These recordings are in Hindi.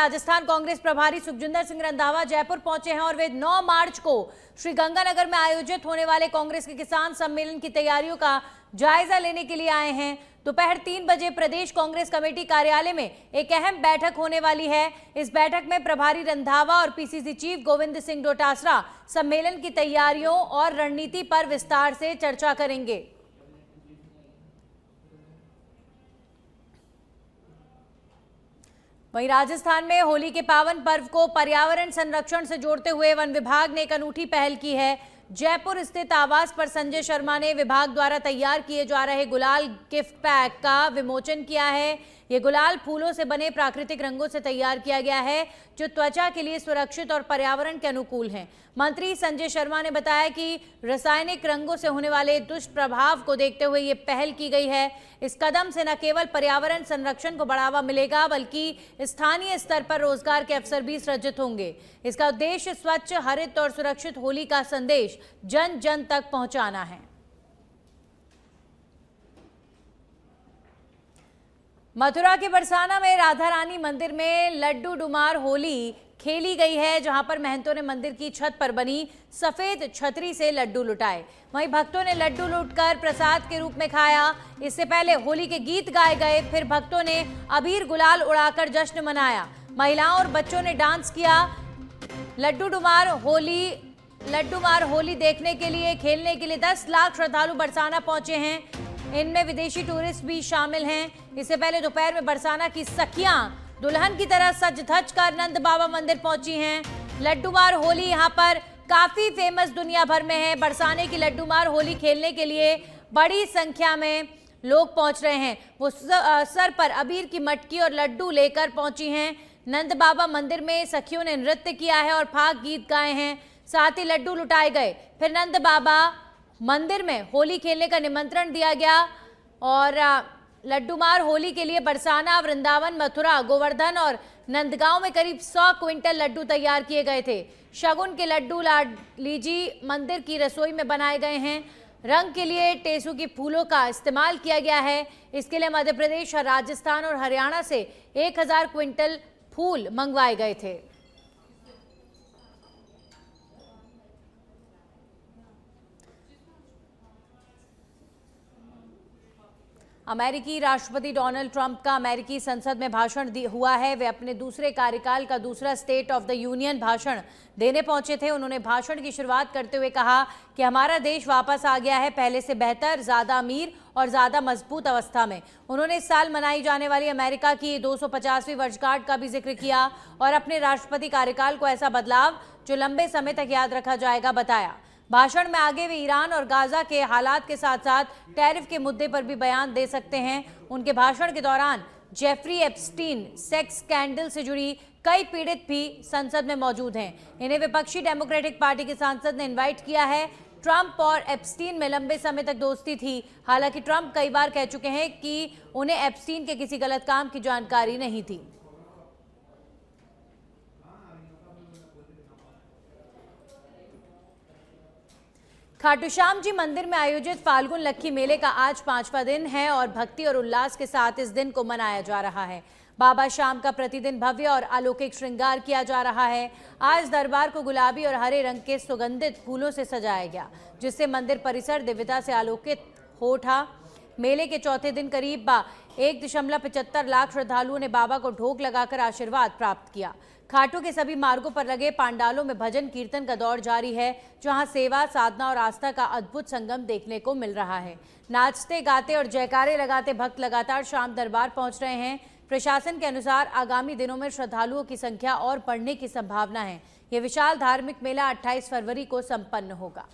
राजस्थान कांग्रेस प्रभारी सुखजिंदर सिंह रंधावा जयपुर पहुंचे हैं और वे 9 मार्च को श्रीगंगानगर में आयोजित होने वाले कांग्रेस के किसान सम्मेलन की तैयारियों का जायजा लेने के लिए आए हैं। दोपहर 3 बजे प्रदेश कांग्रेस कमेटी कार्यालय में एक अहम बैठक होने वाली है। इस बैठक में प्रभारी रंधावा और पीसीसी चीफ गोविंद सिंह डोटासरा सम्मेलन की तैयारियों और रणनीति पर विस्तार से चर्चा करेंगे। वहीं राजस्थान में होली के पावन पर्व को पर्यावरण संरक्षण से जोड़ते हुए वन विभाग ने एक अनूठी पहल की है। जयपुर स्थित आवास पर संजय शर्मा ने विभाग द्वारा तैयार किए जा रहे गुलाल गिफ्ट पैक का विमोचन किया है। ये गुलाल फूलों से बने प्राकृतिक रंगों से तैयार किया गया है जो त्वचा के लिए सुरक्षित और पर्यावरण के अनुकूल हैं। मंत्री संजय शर्मा ने बताया कि रासायनिक रंगों से होने वाले दुष्प्रभाव को देखते हुए ये पहल की गई है। इस कदम से न केवल पर्यावरण संरक्षण को बढ़ावा मिलेगा बल्कि स्थानीय स्तर पर रोजगार के अवसर भी सृजित होंगे। इसका उद्देश्य स्वच्छ, हरित और सुरक्षित होली का संदेश जन जन तक पहुंचाना है। मथुरा के बरसाना में राधा रानी मंदिर में लड्डू डुमार होली खेली गई है, जहां पर महंतों ने मंदिर की छत पर बनी सफेद छतरी से लड्डू लुटाए। वहीं भक्तों ने लड्डू लूटकर प्रसाद के रूप में खाया। इससे पहले होली के गीत गाए गए, फिर भक्तों ने अबीर गुलाल उड़ाकर जश्न मनाया। महिलाओं और बच्चों ने डांस किया। लड्डू मार होली देखने के लिए, खेलने के लिए 10 लाख श्रद्धालु बरसाना पहुंचे हैं। इनमें विदेशी टूरिस्ट भी शामिल हैं। इससे पहले दोपहर में बरसाना की सखियां दुल्हन की तरह सज धज कर नंद बाबा मंदिर पहुंची हैं। लड्डूमार होली यहां पर काफी फेमस दुनिया भर में है। बरसाने की लड्डूमार होली खेलने के लिए बड़ी संख्या में लोग पहुंच रहे हैं। वो सर पर अबीर की मटकी और लड्डू लेकर पहुंची हैं। नंद बाबा मंदिर में सखियों ने नृत्य किया है और फाग गीत गाए हैं। साथ ही लड्डू लुटाए गए। फिर नंद बाबा मंदिर में होली खेलने का निमंत्रण दिया गया और लड्डूमार होली के लिए बरसाना, वृंदावन, मथुरा, गोवर्धन और नंदगांव में करीब 100 क्विंटल लड्डू तैयार किए गए थे। शगुन के लड्डू लीजी मंदिर की रसोई में बनाए गए हैं। रंग के लिए टेसू की फूलों का इस्तेमाल किया गया है। इसके लिए मध्य प्रदेश, राजस्थान और हरियाणा से 1000 क्विंटल फूल मंगवाए गए थे। अमेरिकी राष्ट्रपति डोनाल्ड ट्रंप का अमेरिकी संसद में भाषण हुआ है। वे अपने दूसरे कार्यकाल का दूसरा स्टेट ऑफ द यूनियन भाषण देने पहुंचे थे। उन्होंने भाषण की शुरुआत करते हुए कहा कि हमारा देश वापस आ गया है, पहले से बेहतर, ज़्यादा अमीर और ज़्यादा मजबूत अवस्था में। उन्होंने इस साल मनाई जाने वाली अमेरिका की 250वीं वर्षगांठ का भी जिक्र किया और अपने राष्ट्रपति कार्यकाल को ऐसा बदलाव जो लंबे समय तक याद रखा जाएगा बताया। भाषण में आगे वे ईरान और गाजा के हालात के साथ साथ टैरिफ के मुद्दे पर भी बयान दे सकते हैं। उनके भाषण के दौरान जेफरी एप्स्टीन सेक्स स्कैंडल से जुड़ी कई पीड़ित भी संसद में मौजूद हैं। इन्हें विपक्षी डेमोक्रेटिक पार्टी के सांसद ने इनवाइट किया है। ट्रंप और एप्स्टीन में लंबे समय तक दोस्ती थी। हालांकि ट्रंप कई बार कह चुके हैं कि उन्हें एप्स्टीन के किसी गलत काम की जानकारी नहीं थी। खाटू श्याम जी मंदिर में आयोजित फाल्गुन लक्की मेले का आज 5वां दिन है और भक्ति और उल्लास के साथ इस दिन को मनाया जा रहा है। बाबा श्याम का प्रतिदिन भव्य और अलौकिक श्रृंगार किया जा रहा है। आज दरबार को गुलाबी और हरे रंग के सुगंधित फूलों से सजाया गया, जिससे मंदिर परिसर दिव्यता से आलोकित हो उठा। मेले के चौथे दिन करीब 1.75 लाख श्रद्धालुओं ने बाबा को ढोक लगाकर आशीर्वाद प्राप्त किया। खाटू के सभी मार्गों पर लगे पांडालों में भजन कीर्तन का दौर जारी है, जहां सेवा, साधना और आस्था का अद्भुत संगम देखने को मिल रहा है। नाचते, गाते और जयकारे लगाते भक्त लगातार शाम दरबार पहुंच रहे हैं। प्रशासन के अनुसार आगामी दिनों में श्रद्धालुओं की संख्या और बढ़ने की संभावना है। यह विशाल धार्मिक मेला 28 फरवरी को संपन्न होगा।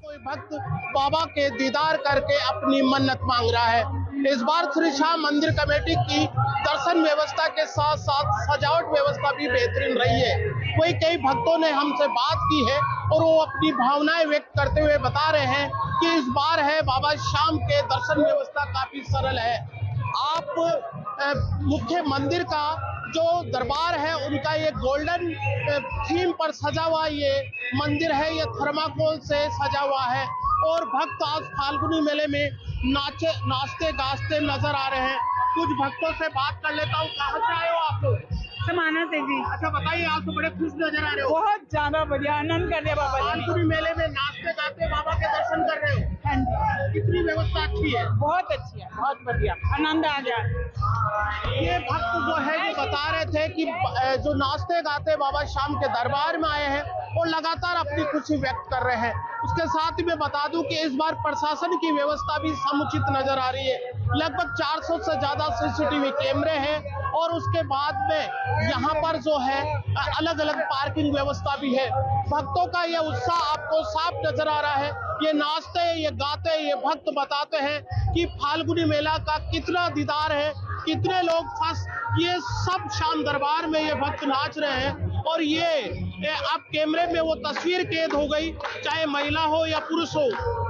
कोई भक्त बाबा के दीदार करके अपनी मन्नत मांग रहा है। इस बार श्री श्याम मंदिर कमेटी की दर्शन व्यवस्था के साथ साथ सजावट व्यवस्था भी बेहतरीन रही है। वही कई भक्तों ने हमसे बात की है और वो अपनी भावनाएं व्यक्त करते हुए बता रहे हैं कि इस बार है बाबा श्याम के दर्शन व्यवस्था काफी सरल है। आप मुख्य मंदिर का जो दरबार है उनका ये गोल्डन थीम पर सजा हुआ ये मंदिर है, ये थर्माकोल से सजा हुआ है और भक्त आज फाल्गुनी मेले में नाचते गाजते नजर आ रहे हैं। कुछ भक्तों से बात कर लेता हूँ। कहाँ से आए हो आप लोग? समाना से जी। अच्छा बताइए, आप तो बड़े खुश नजर आ रहे हो। बहुत ज्यादा बढ़िया आनंद कर लिया बाबा जी ने। भालपुरी मेले में नाचते गाते बाबा के दर्शन कर रहे हो। हाँ जी, कितनी व्यवस्था अच्छी है। बहुत अच्छी है, बहुत बढ़िया, आनंद आ गया। ये भक्त जो है ये बता रहे थे कि जो नाचते गाते बाबा शाम के दरबार में आए हैं वो लगातार अपनी खुशी व्यक्त कर रहे हैं। उसके साथ ही मैं बता दूं कि इस बार प्रशासन की व्यवस्था भी समुचित नजर आ रही है। लगभग 400 से ज्यादा सीसीटीवी कैमरे हैं और उसके बाद में यहाँ पर जो है अलग अलग पार्किंग व्यवस्था भी है। भक्तों का ये उत्साह आपको साफ नजर आ रहा है। ये नाचते ये गाते ये भक्त बताते हैं कि फाल्गुनी मेला का कितना दीदार है, कितने लोग ये सब शाम दरबार में ये भक्त नाच रहे हैं। और ये अब कैमरे में वो तस्वीर कैद हो गई, चाहे महिला हो या पुरुष हो,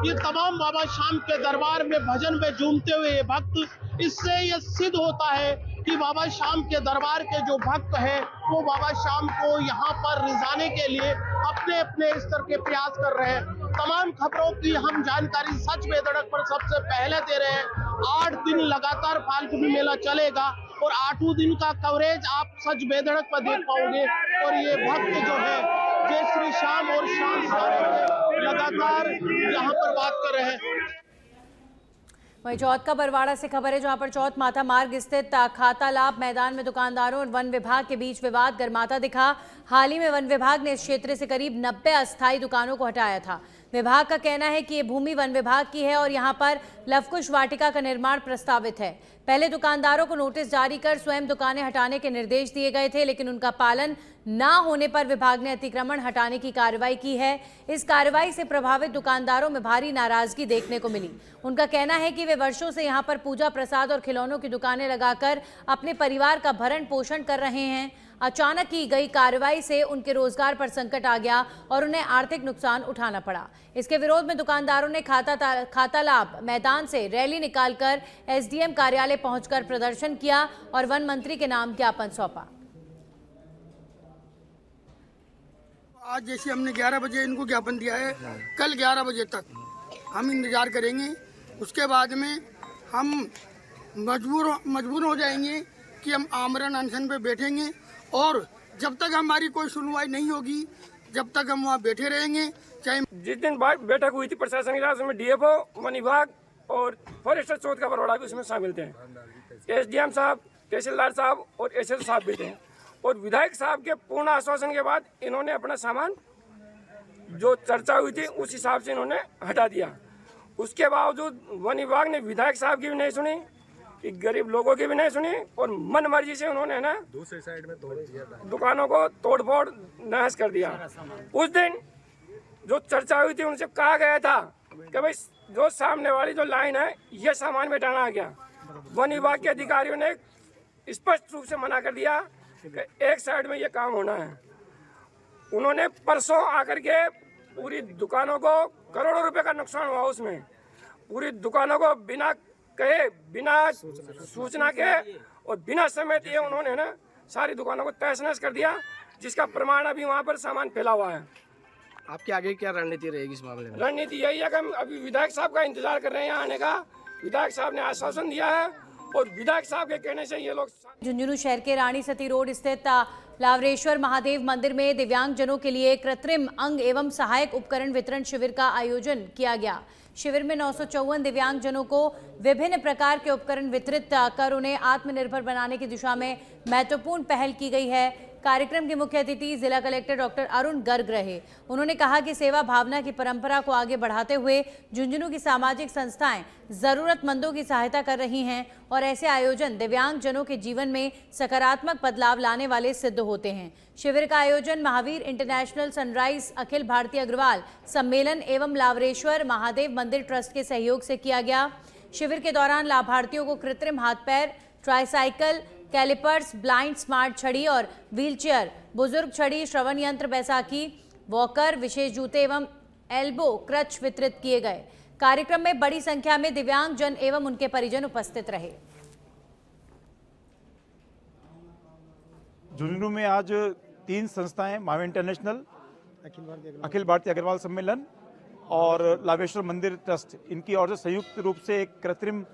ये तमाम बाबा शाम के दरबार में भजन में झूमते हुए ये भक्त। इससे ये सिद्ध होता है कि बाबा शाम के दरबार के जो भक्त हैं वो बाबा शाम को यहाँ पर रिझाने के लिए अपने अपने स्तर के प्रयास कर रहे हैं। तमाम खबरों की हम जानकारी सच बेधड़क पर सबसे पहले दे रहे हैं। 8 दिन लगातार फाल्गुनी मेला चलेगा और 8वें दिन का कवरेज आप सच बेधड़क पर देख पाओगे। और ये भक्त जो है जय श्री श्याम और शाम के बारे में लगातार यहाँ पर बात कर रहे हैं। वहीं चौथ का बरवाड़ा से खबर है, जहां पर चौथ माथा मार्ग स्थित खातालाब मैदान में दुकानदारों और वन विभाग के बीच विवाद गर्माता दिखा। हाल ही में वन विभाग ने इस क्षेत्र से करीब 90 अस्थायी दुकानों को हटाया था। विभाग का कहना है कि ये भूमि वन विभाग की है और यहां पर लवकुश वाटिका का निर्माण प्रस्तावित है। पहले दुकानदारों को नोटिस जारी कर स्वयं दुकानें हटाने के निर्देश दिए गए थे, लेकिन उनका पालन ना होने पर विभाग ने अतिक्रमण हटाने की कार्रवाई की है। इस कार्रवाई से प्रभावित दुकानदारों में भारी नाराजगी देखने को मिली। उनका कहना है कि वे वर्षों से यहां पर पूजा प्रसाद और खिलौनों की दुकानें लगाकर अपने परिवार का भरण पोषण कर रहे हैं। अचानक की गई कार्रवाई से उनके रोजगार पर संकट आ गया और उन्हें आर्थिक नुकसान उठाना पड़ा। इसके विरोध में दुकानदारों ने खातालाब मैदान से रैली निकालकर एसडीएम कार्यालय पहुंचकर प्रदर्शन किया और वन मंत्री के नाम ज्ञापन सौंपा। आज जैसे हमने 11 बजे इनको ज्ञापन दिया है, कल 11 बजे तक हम इंतजार करेंगे। उसके बाद में हम मजबूर हो जाएंगे कि हम आमरण अनशन पे बैठेंगे और जब तक हमारी कोई सुनवाई नहीं होगी जब तक हम वहाँ बैठे रहेंगे। चाहे जिस दिन बैठक हुई थी प्रशासन के साथ, उसमें डीएफओ, वन विभाग और फॉरेस्टर चौथ का बरवाड़ा भी उसमें शामिल थे। एसडीएम साहब, तहसीलदार साहब और एसएसओ साहब भी थे और विधायक साहब के पूर्ण आश्वासन के बाद इन्होंने अपना सामान जो चर्चा हुई थी उस हिसाब से इन्होंने हटा दिया। उसके बावजूद वन विभाग ने विधायक साहब की भी नहीं सुनी, गरीब लोगों की भी नहीं सुनी और मन मर्जी से उन्होंने ना दूसरी साइड में तोड़ दिया, दुकानों को तोड़फोड़ नहस कर दिया। उस दिन जो चर्चा हुई थी उनसे कहा गया था कि भाई जो सामने वाली जो लाइन है ये सामान में टाना गया। वन विभाग के अधिकारियों ने स्पष्ट रूप से मना कर दिया कि एक साइड में ये काम होना है। उन्होंने परसों आकर के पूरी दुकानों को करोड़ों रुपए का नुकसान हुआ, उसमें पूरी दुकानों को बिना कहे, बिना सूचना के और बिना समय दिए उन्होंने ना सारी दुकानों को तहस नहस कर दिया, जिसका प्रमाण अभी वहाँ पर सामान फैला हुआ है। आपकी आगे क्या रणनीति रहेगी इस मामले में? रणनीति यही है कि हम अभी विधायक साहब का इंतजार कर रहे हैं यहाँ आने का। विधायक साहब ने आश्वासन दिया है और विधायक साहब के कहने से ये लोग। झुंझुनू शहर के रानी सती रोड स्थित लावरेश्वर महादेव मंदिर में दिव्यांगजनों के लिए कृत्रिम अंग एवं सहायक उपकरण वितरण शिविर का आयोजन किया गया। शिविर में 954 दिव्यांगजनों को विभिन्न प्रकार के उपकरण वितरित कर उन्हें आत्मनिर्भर बनाने की दिशा में महत्वपूर्ण पहल की गई है। कार्यक्रम के मुख्य अतिथि जिला कलेक्टर डॉक्टर अरुण गर्ग रहे। उन्होंने कहा कि सेवा भावना की परंपरा को आगे बढ़ाते हुए झुंझुनू की सामाजिक संस्थाएं जरूरतमंदों की सहायता कर रही हैं और ऐसे आयोजन दिव्यांगजनों के जीवन में सकारात्मक बदलाव लाने वाले सिद्ध होते हैं। शिविर का आयोजन महावीर इंटरनेशनल सनराइज अखिल भारतीय अग्रवाल सम्मेलन एवं लावरेश्वर महादेव मंदिर ट्रस्ट के सहयोग से किया गया। शिविर के दौरान लाभार्थियों को कृत्रिम हाथ पैर, ट्राईसाइकिल, कैलिपर्स, ब्लाइंड स्मार्ट छड़ी और व्हीलचेयर, बुजुर्ग छड़ी, श्रवण यंत्र, बैसाखी, वॉकर, विशेष जूते एवं एल्बो क्रच वितरित किए गए। कार्यक्रम में बड़ी संख्या में दिव्यांग जन एवं उनके परिजन उपस्थित रहे। झुंझुनू में आज 3 संस्थाएं, महावीर इंटरनेशनल, अखिल भारतीय अग्रवाल सम्मेलन और लावेश्वर मंदिर ट्रस्ट, इनकी ओर से संयुक्त रूप से एक कृत्रिम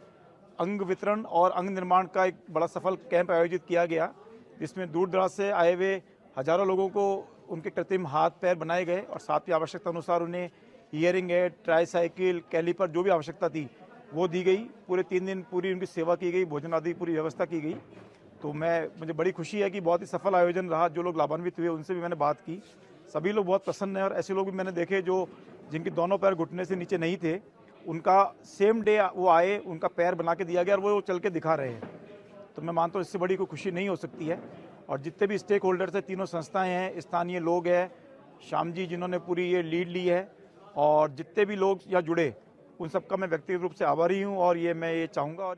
अंग वितरण और अंग निर्माण का एक बड़ा सफल कैंप आयोजित किया गया, जिसमें दूर दराज से आए हुए हजारों लोगों को उनके कृत्रिम हाथ पैर बनाए गए और साथ ही आवश्यकता अनुसार उन्हें ईयरिंग एड, ट्राईसाइकिल, कैलीपर जो भी आवश्यकता थी वो दी गई। पूरे 3 दिन पूरी उनकी सेवा की गई, भोजन आदि पूरी व्यवस्था की गई। तो मुझे बड़ी खुशी है कि बहुत ही सफल आयोजन रहा। जो लोग लाभान्वित हुए उनसे भी मैंने बात की, सभी लोग बहुत प्रसन्न हैं और ऐसे लोग भी मैंने देखे जो जिनके दोनों पैर घुटने से नीचे नहीं थे, उनका सेम डे वो आए, उनका पैर बना के दिया गया और वो चल के दिखा रहे हैं। तो मैं मानता हूँ इससे बड़ी कोई खुशी नहीं हो सकती है। और जितने भी स्टेक होल्डर्स हैं, तीनों संस्थाएं हैं, स्थानीय लोग हैं, श्याम जी जिन्होंने पूरी ये लीड ली है, और जितने भी लोग यहाँ जुड़े उन सबका मैं व्यक्तिगत रूप से आभारी हूँ। और मैं ये चाहूँगा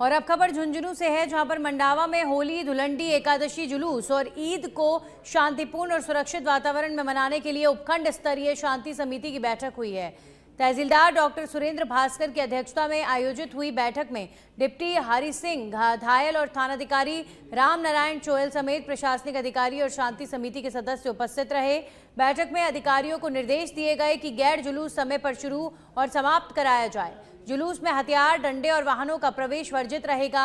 और अब खबर झुंझुनू से है, जहां पर मंडावा में होली, धुलंडी, एकादशी जुलूस और ईद को शांतिपूर्ण और सुरक्षित वातावरण में मनाने के लिए उपखंड स्तरीय शांति समिति की बैठक हुई है। तहसीलदार डॉक्टर सुरेंद्र भास्कर की अध्यक्षता में आयोजित हुई बैठक में डिप्टी हरि सिंह घायल और थानाधिकारी राम नारायण चोयल समेत प्रशासनिक अधिकारी और शांति समिति के सदस्य उपस्थित रहे। बैठक में अधिकारियों को निर्देश दिए गए कि गैर जुलूस समय पर शुरू और समाप्त कराया जाए। जुलूस में हथियार, डंडे और वाहनों का प्रवेश वर्जित रहेगा।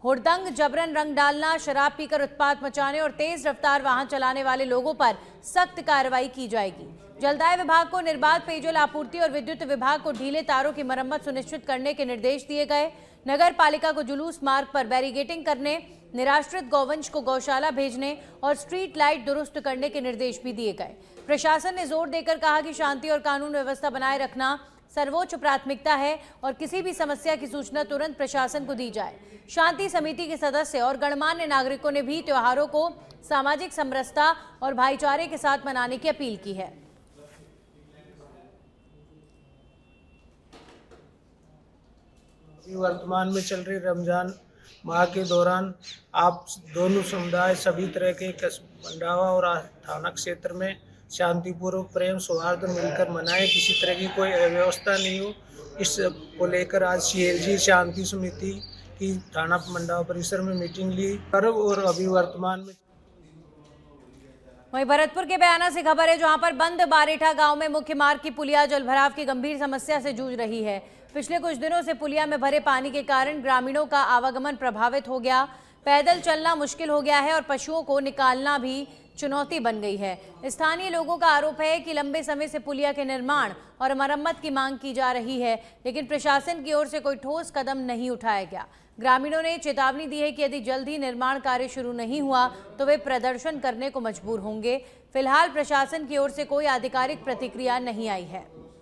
हुड़दंग, जबरन रंग डालना, शराब पीकर उत्पात मचाने और तेज रफ्तार वाहन चलाने वाले लोगों पर सख्त कार्रवाई की जाएगी। जलदाय विभाग को निर्बाध पेयजल आपूर्ति और विद्युत विभाग को ढीले तारों की मरम्मत सुनिश्चित करने के निर्देश दिए गए। नगर पालिका को जुलूस मार्ग पर बैरिगेटिंग करने, निराश्रित गौवंश को गौशाला भेजने और स्ट्रीट लाइट दुरुस्त करने के निर्देश भी दिए गए। प्रशासन ने जोर देकर कहा कि शांति और कानून व्यवस्था बनाए रखना सर्वोच्च प्राथमिकता है और किसी भी समस्या की सूचना तुरंत प्रशासन को दी जाए। शांति समिति के सदस्य और गणमान्य नागरिकों ने भी त्योहारों को सामाजिक समरसता और भाईचारे के साथ मनाने की अपील की है। वर्तमान में चल रही रमजान माह के दौरान आप दोनों समुदाय सभी तरह के मंडावा और थाना क्षेत्र में शांतिपूर्वक, प्रेम, सौहार्द मिलकर मनाएं। किसी तरह की कोई अव्यवस्था नहीं हो, इस को लेकर आज CLG शांति समिति की थाना मंडावा परिसर में मीटिंग ली और अभी वर्तमान में। वहीं भरतपुर के बयाना से खबर है, जहां पर बंद बारेठा गांव में मुख्य मार्ग की पुलिया जलभराव की गंभीर समस्या से जूझ रही है। पिछले कुछ दिनों से पुलिया में भरे पानी के कारण ग्रामीणों का आवागमन प्रभावित हो गया, पैदल चलना मुश्किल हो गया है और पशुओं को निकालना भी चुनौती बन गई है। स्थानीय लोगों का आरोप है कि लंबे समय से पुलिया के निर्माण और मरम्मत की मांग की जा रही है, लेकिन प्रशासन की ओर से कोई ठोस कदम नहीं उठाया गया। ग्रामीणों ने चेतावनी दी है कि यदि जल्द ही निर्माण कार्य शुरू नहीं हुआ तो वे प्रदर्शन करने को मजबूर होंगे। फिलहाल प्रशासन की ओर से कोई आधिकारिक प्रतिक्रिया नहीं आई है।